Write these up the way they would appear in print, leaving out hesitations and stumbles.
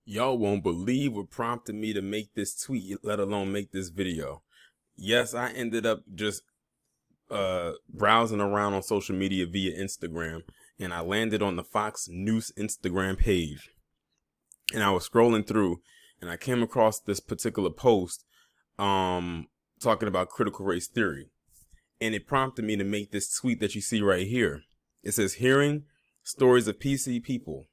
Y'all won't believe what prompted me to make this tweet, let alone make this video. Yes, I ended up just browsing around on social media via Instagram, and I landed on the Fox News Instagram page. And I was scrolling through, and I came across this particular post talking about critical race theory. And it prompted me to make this tweet that you see right here. It says, hearing stories of PC people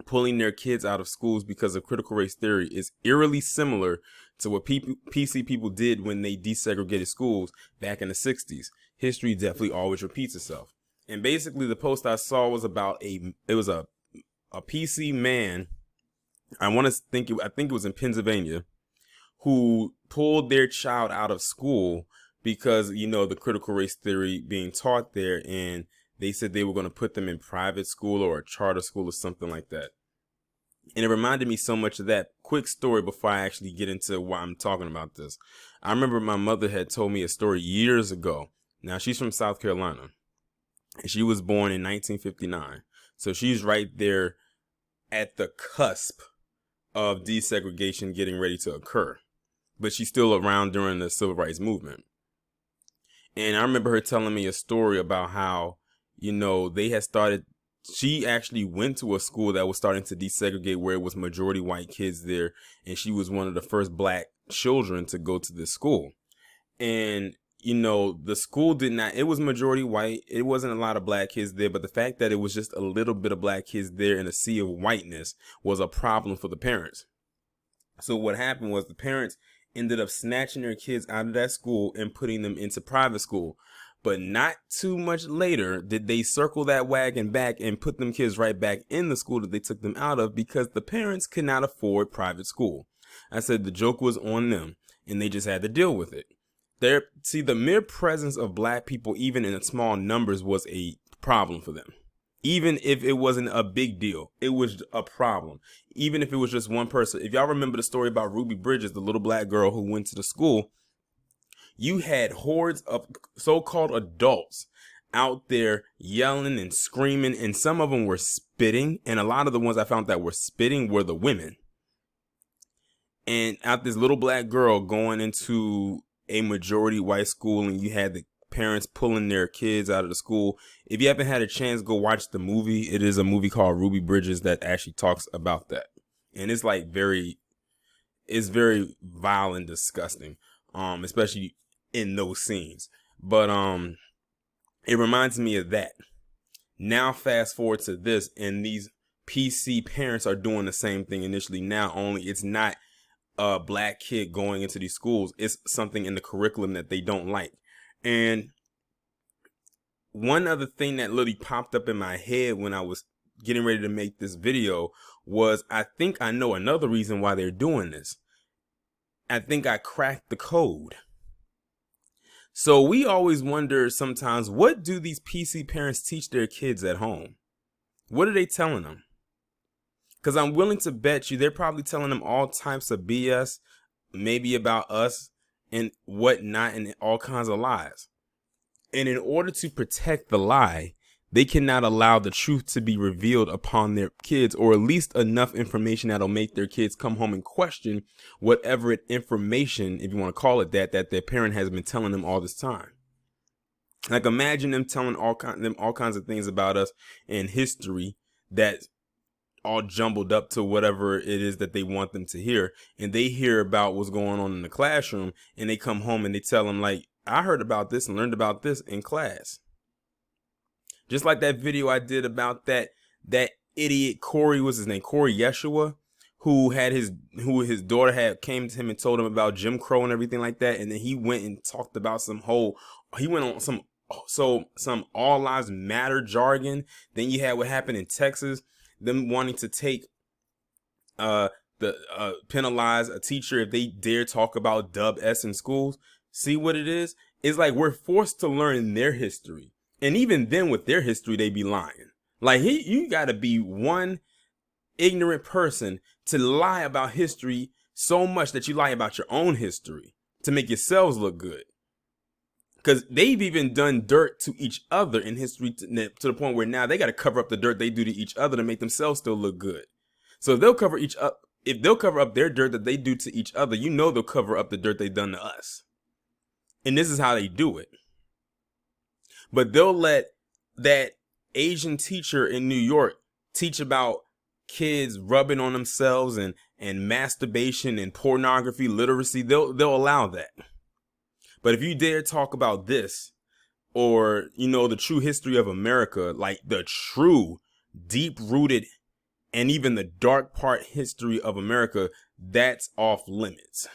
pulling their kids out of schools because of critical race theory is eerily similar to what PC people did when they desegregated schools back in the 60s. History definitely always repeats itself. And basically the post I saw was about a PC man. I think it was in Pennsylvania, who pulled their child out of school because, the critical race theory being taught there, and they said they were going to put them in private school or a charter school or something like that. And it reminded me so much of that. Quick story before I actually get into why I'm talking about this. I remember my mother had told me a story years ago. Now, she's from South Carolina, and she was born in 1959. So she's right there at the cusp of desegregation getting ready to occur. But she's still around during the civil rights movement. And I remember her telling me a story about how, they had started, she actually went to a school that was starting to desegregate where it was majority white kids there. And she was one of the first black children to go to this school. And, the school it was majority white. It wasn't a lot of black kids there. But the fact that it was just a little bit of black kids there in a sea of whiteness was a problem for the parents. So what happened was the parents ended up snatching their kids out of that school and putting them into private school. But not too much later did they circle that wagon back and put them kids right back in the school that they took them out of, because the parents could not afford private school. I said the joke was on them, and they just had to deal with it. The mere presence of black people, even in small numbers, was a problem for them. Even if it wasn't a big deal, it was a problem. Even if it was just one person. If y'all remember the story about Ruby Bridges, the little black girl who went to the school, you had hordes of so-called adults out there yelling and screaming, and some of them were spitting, and a lot of the ones I found that were spitting were the women. And out this little black girl going into a majority white school, and you had the parents pulling their kids out of the school. If you haven't had a chance, go watch the movie. It is a movie called Ruby Bridges that actually talks about that. And it's it's very vile and disgusting, especially in those scenes. But it reminds me of that. Now fast forward to this, and these PC parents are doing the same thing initially now, only it's not a black kid going into these schools. It's something in the curriculum that they don't like. And one other thing that literally popped up in my head when I was getting ready to make this video was, I think I know another reason why they're doing this. I think I cracked the code. So we always wonder sometimes, what do these PC parents teach their kids at home? What are they telling them? Because I'm willing to bet you they're probably telling them all types of BS, maybe about us and whatnot, and all kinds of lies. And in order to protect the lie, they cannot allow the truth to be revealed upon their kids, or at least enough information that'll make their kids come home and question whatever information, if you want to call it that their parent has been telling them all this time. Like, imagine them telling all kinds of things about us in history that all jumbled up to whatever it is that they want them to hear, and they hear about what's going on in the classroom, and they come home and they tell them, like, I heard about this and learned about this in class. Just like that video I did about that idiot Corey, what's his name, Corey Yeshua, who his daughter came to him and told him about Jim Crow and everything like that, and then he went and talked about some all lives matter jargon. Then you had what happened in Texas, them wanting to take penalize a teacher if they dare talk about Dub S in schools. See what it is? It's like we're forced to learn their history. And even then with their history, they be lying. Like, you got to be one ignorant person to lie about history so much that you lie about your own history to make yourselves look good. Because they've even done dirt to each other in history to the point where now they got to cover up the dirt they do to each other to make themselves still look good. So if they'll cover if they'll cover up their dirt that they do to each other, you know they'll cover up the dirt they've done to us. And this is how they do it. But they'll let that Asian teacher in New York teach about kids rubbing on themselves and masturbation and pornography literacy. They'll allow that. But if you dare talk about this, or, you know, the true history of America, like the true deep rooted and even the dark part history of America, that's off limits.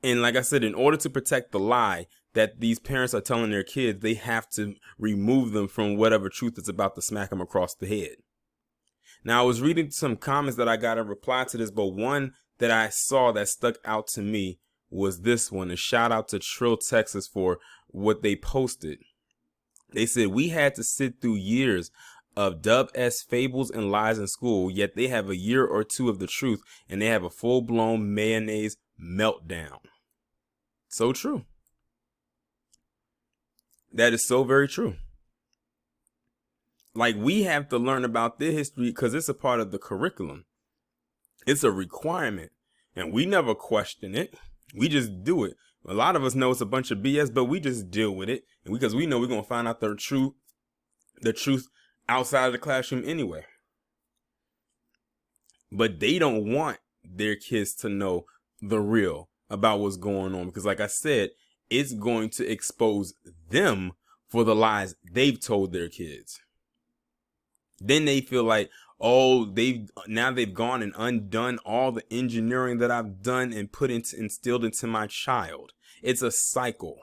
And like I said, in order to protect the lie that these parents are telling their kids, they have to remove them from whatever truth is about to smack them across the head. Now, I was reading some comments that I got in reply to this, but one that I saw that stuck out to me was this one. A shout out to Trill, Texas for what they posted. They said, we had to sit through years of Dub-S fables and lies in school, yet they have a year or two of the truth and they have a full-blown mayonnaise meltdown. So true. That is so very true. Like, we have to learn about their history because it's a part of the curriculum. It's a requirement, and we never question it. We just do it. A lot of us know it's a bunch of BS, but we just deal with it because we know we're going to find out the truth outside of the classroom anyway. But they don't want their kids to know the real about what's going on because, like I said, it's going to expose them for the lies they've told their kids. Then they feel like, oh, they've gone and undone all the engineering that I've done and instilled into my child. It's a cycle.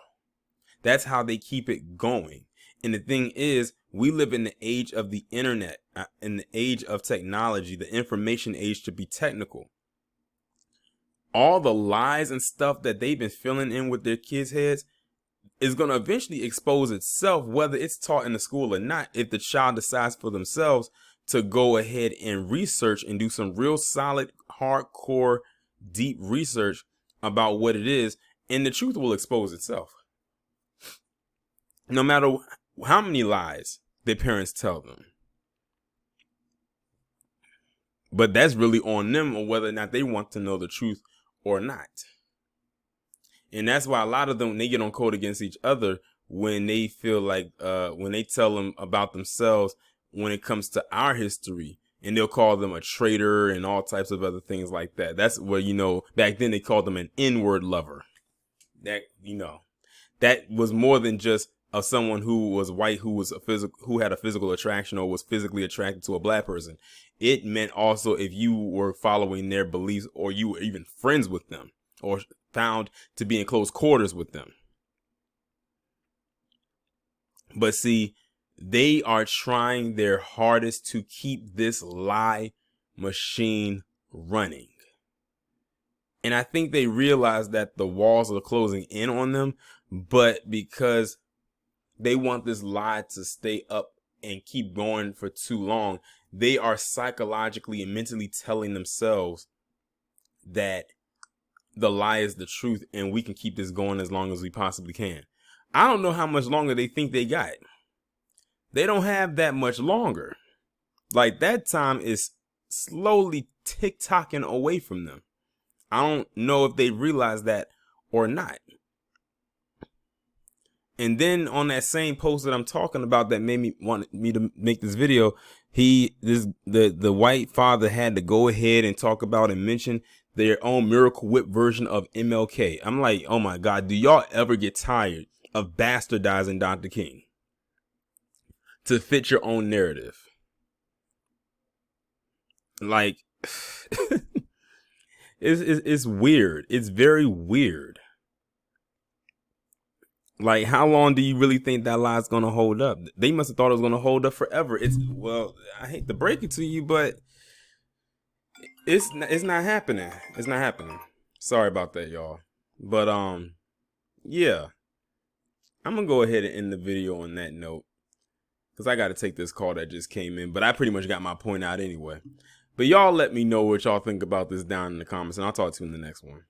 That's how they keep it going. And the thing is, we live in the age of the internet, in the age of technology, the information age, to be technical. All the lies and stuff that they've been filling in with their kids' heads is going to eventually expose itself, whether it's taught in the school or not, if the child decides for themselves to go ahead and research and do some real solid, hardcore, deep research about what it is, and the truth will expose itself. No matter how many lies their parents tell them. But that's really on them on whether or not they want to know the truth or not. And that's why a lot of them, when they get on code against each other, when they feel like, when they tell them about themselves, when it comes to our history, and they'll call them a traitor and all types of other things like that. That's where, you know, back then they called them an N-word lover. That, you know, that was more than just of someone who was white, who had a physical attraction or was physically attracted to a black person. It meant also if you were following their beliefs or you were even friends with them or found to be in close quarters with them. But see, they are trying their hardest to keep this lie machine running. And I think they realize that the walls are closing in on them, but because they want this lie to stay up and keep going for too long, they are psychologically and mentally telling themselves that the lie is the truth and we can keep this going as long as we possibly can. I don't know how much longer they think they got. They don't have that much longer. Like, that time is slowly tick-tocking away from them. I don't know if they realize that or not. And then on that same post that I'm talking about that made me want me to make this video, the white father had to go ahead and talk about and mention their own Miracle Whip version of MLK. I'm like, oh my God, do y'all ever get tired of bastardizing Dr. King to fit your own narrative? Like, it's weird. It's very weird. Like, how long do you really think that lie's going to hold up? They must have thought it was going to hold up forever. Well, I hate to break it to you, but it's not happening. It's not happening. Sorry about that, y'all. But, yeah. I'm going to go ahead and end the video on that note, because I got to take this call that just came in, but I pretty much got my point out anyway. But y'all let me know what y'all think about this down in the comments, and I'll talk to you in the next one.